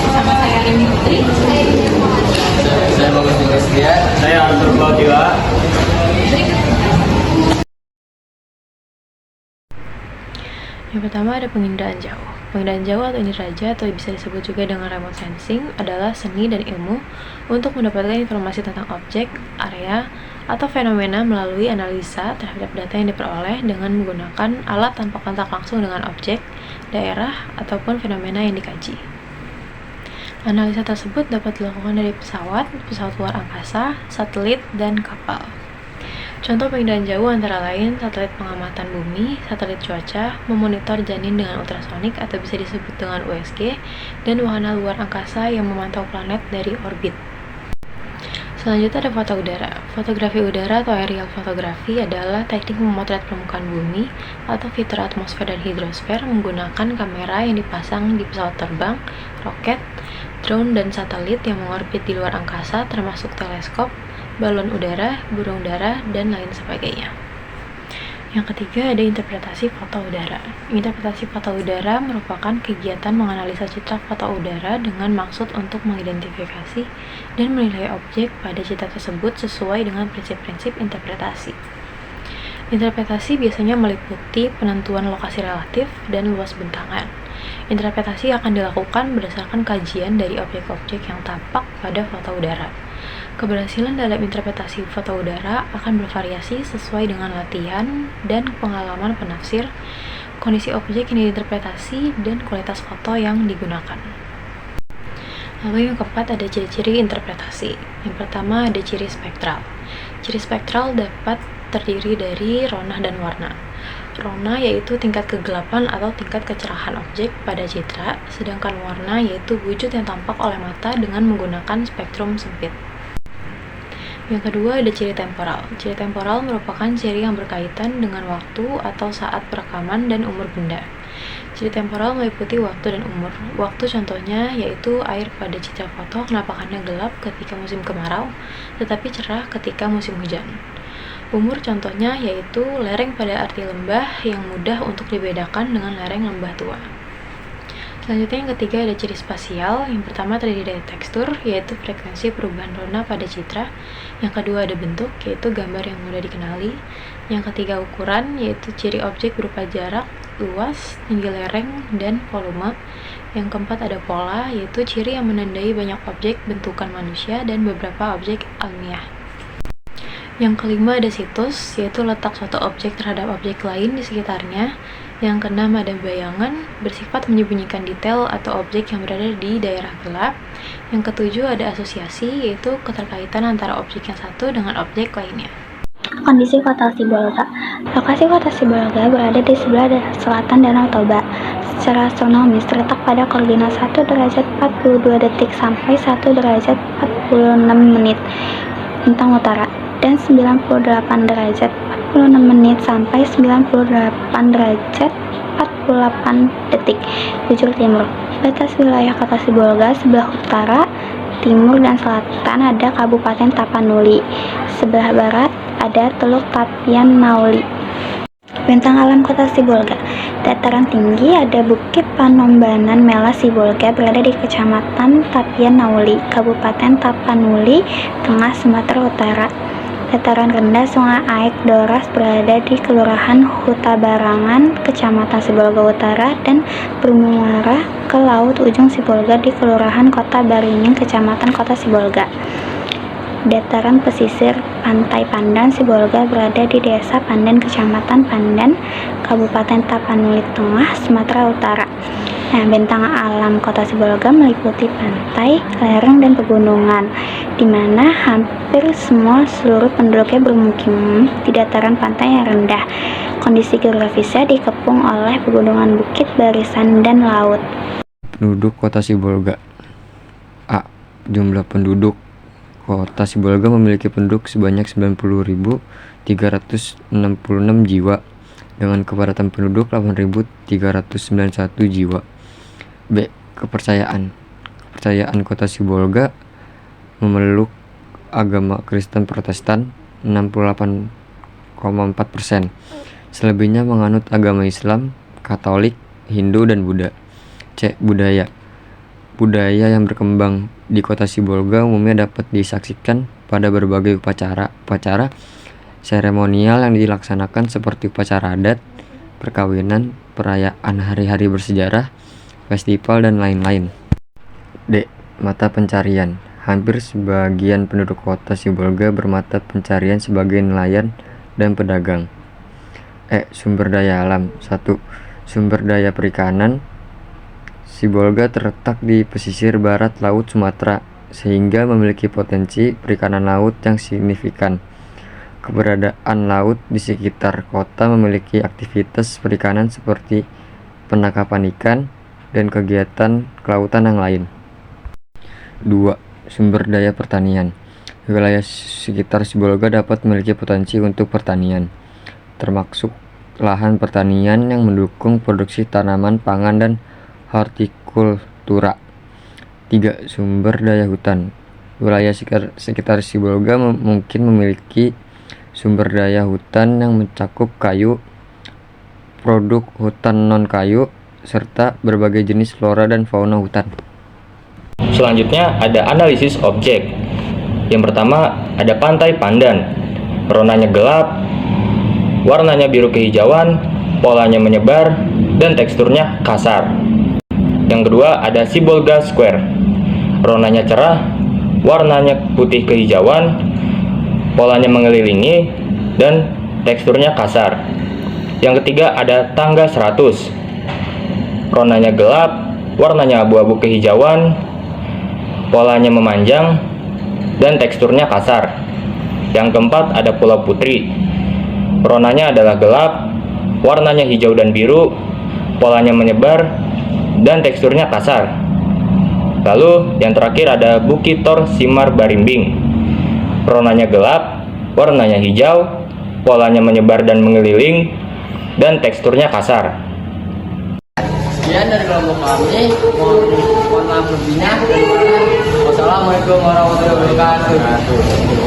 Sama saya Rini Putri. Saya Bagus Dia. Saya Arthur Bautila. Yang pertama ada penginderaan jauh. Penginderaan jauh atau indera atau bisa disebut juga dengan remote sensing adalah seni dan ilmu untuk mendapatkan informasi tentang objek, area, atau fenomena melalui analisa terhadap data yang diperoleh dengan menggunakan alat tanpa kontak langsung dengan objek, daerah, ataupun fenomena yang dikaji. Analisa tersebut dapat dilakukan dari pesawat, pesawat luar angkasa, satelit, dan kapal. Contoh penginderaan jauh antara lain satelit pengamatan bumi, satelit cuaca, memonitor janin dengan ultrasonik atau bisa disebut dengan USG, dan wahana luar angkasa yang memantau planet dari orbit. Selanjutnya ada foto udara. Fotografi udara atau aerial fotografi adalah teknik memotret permukaan bumi atau fitur atmosfer dan hidrosfer menggunakan kamera yang dipasang di pesawat terbang, roket, drone, dan satelit yang mengorbit di luar angkasa termasuk teleskop, balon udara, burung dara, dan lain sebagainya. Yang ketiga ada interpretasi foto udara. Interpretasi foto udara merupakan kegiatan menganalisa citra foto udara dengan maksud untuk mengidentifikasi dan menilai objek pada citra tersebut sesuai dengan prinsip-prinsip interpretasi. Interpretasi biasanya meliputi penentuan lokasi relatif dan luas bentangan. Interpretasi akan dilakukan berdasarkan kajian dari objek-objek yang tampak pada foto udara. Keberhasilan dalam interpretasi foto udara akan bervariasi sesuai dengan latihan dan pengalaman penafsir, kondisi objek yang diinterpretasi, dan kualitas foto yang digunakan. Lalu yang keempat ada ciri-ciri interpretasi. Yang pertama ada ciri spektral. Ciri spektral dapat terdiri dari rona dan warna. Rona yaitu tingkat kegelapan atau tingkat kecerahan objek pada citra, sedangkan warna yaitu wujud yang tampak oleh mata dengan menggunakan spektrum sempit. Yang kedua ada ciri temporal. Ciri temporal merupakan ciri yang berkaitan dengan waktu atau saat perekaman dan umur benda. Ciri temporal meliputi waktu dan umur. Waktu contohnya yaitu air pada citra foto penampakannya gelap ketika musim kemarau, tetapi cerah ketika musim hujan. Umur contohnya yaitu lereng pada arti lembah yang mudah untuk dibedakan dengan lereng lembah tua. Selanjutnya yang ketiga ada ciri spasial. Yang pertama terdiri dari tekstur, yaitu frekuensi perubahan rona pada citra. Yang kedua ada bentuk, yaitu gambar yang mudah dikenali. Yang ketiga ukuran, yaitu ciri objek berupa jarak, luas, tinggi lereng, dan volume. Yang keempat ada pola, yaitu ciri yang menandai banyak objek bentukan manusia dan beberapa objek alamiah. Yang kelima ada situs, yaitu letak suatu objek terhadap objek lain di sekitarnya. Yang keenam ada bayangan, bersifat menyembunyikan detail atau objek yang berada di daerah gelap. Yang ketujuh ada asosiasi, yaitu keterkaitan antara objek yang satu dengan objek lainnya. Kondisi kota Sibolga. Lokasi kota Sibolga berada di sebelah selatan Danau Toba. Secara astronomis terletak pada koordinat 1 derajat 42 detik sampai 1 derajat 46 menit bintang utara, dan 98 derajat 46 menit sampai 98 derajat 48 detik bujur timur. Batas wilayah kota Sibolga sebelah utara, timur, dan selatan ada Kabupaten Tapanuli. Sebelah barat ada Teluk Tapian Nauli. Bentang alam kota Sibolga. Dataran tinggi ada Bukit Panombanan Mela Sibolga berada di Kecamatan Tapian Nauli, Kabupaten Tapanuli, Tengah Sumatera Utara. Dataran rendah Sungai Aek Doras berada di Kelurahan Hutabarangan, Kecamatan Sibolga Utara, dan bermuara ke Laut Ujung Sibolga di Kelurahan Kota Baringin, Kecamatan Kota Sibolga. Dataran pesisir Pantai Pandan Sibolga berada di Desa Pandan, Kecamatan Pandan, Kabupaten Tapanuli Tengah, Sumatera Utara. Nah, bentang alam kota Sibolga meliputi pantai, lereng, dan pegunungan, di mana hampir seluruh penduduknya bermukim di dataran pantai yang rendah. Kondisi geografisnya dikepung oleh pegunungan bukit, barisan, dan laut. Penduduk kota Sibolga. A. Jumlah penduduk kota Sibolga memiliki penduduk sebanyak 90.366 jiwa dengan kepadatan penduduk 8.391 jiwa. B. Kepercayaan kota Sibolga memeluk agama Kristen Protestan 68,4%. Selebihnya menganut agama Islam, Katolik, Hindu, dan Buddha. C. Budaya. Budaya yang berkembang di kota Sibolga umumnya dapat disaksikan pada berbagai upacara seremonial yang dilaksanakan seperti upacara adat, perkawinan, perayaan hari-hari bersejarah, festival, dan lain-lain. D. Mata pencarian. Hampir sebagian penduduk kota Sibolga bermata pencarian sebagai nelayan dan pedagang. E. Sumber daya alam. 1. Sumber daya perikanan. Sibolga terletak di pesisir barat Laut Sumatera, sehingga memiliki potensi perikanan laut yang signifikan. Keberadaan laut di sekitar kota memiliki aktivitas perikanan seperti penangkapan ikan dan kegiatan kelautan yang lain. 2. Sumber daya pertanian. Wilayah sekitar Sibolga dapat memiliki potensi untuk pertanian, termasuk lahan pertanian yang mendukung produksi tanaman pangan dan hortikultura. 3. Sumber daya hutan. Wilayah sekitar Sibolga mungkin memiliki sumber daya hutan yang mencakup kayu, produk hutan non-kayu, serta berbagai jenis flora dan fauna hutan. Selanjutnya ada analisis objek. Yang pertama ada Pantai Pandan. Warnanya gelap, warnanya biru kehijauan, polanya menyebar, dan teksturnya kasar. Yang kedua ada Sibolga Square. Warnanya cerah, warnanya putih kehijauan, polanya mengelilingi, dan teksturnya kasar. Yang ketiga ada Tangga 100. Warnanya gelap, warnanya abu-abu kehijauan, polanya memanjang, dan teksturnya kasar. Yang keempat ada Pulau Putri. Warnanya adalah gelap, warnanya hijau dan biru, polanya menyebar, dan teksturnya kasar. Lalu yang terakhir ada Bukit Tor Simar Barimbing. Warnanya gelap, warnanya hijau, polanya menyebar dan mengeliling, dan teksturnya kasar. Sekian dari kelompok kami. Mohon maaf lebihnya. Wassalamualaikum warahmatullahi wabarakatuh.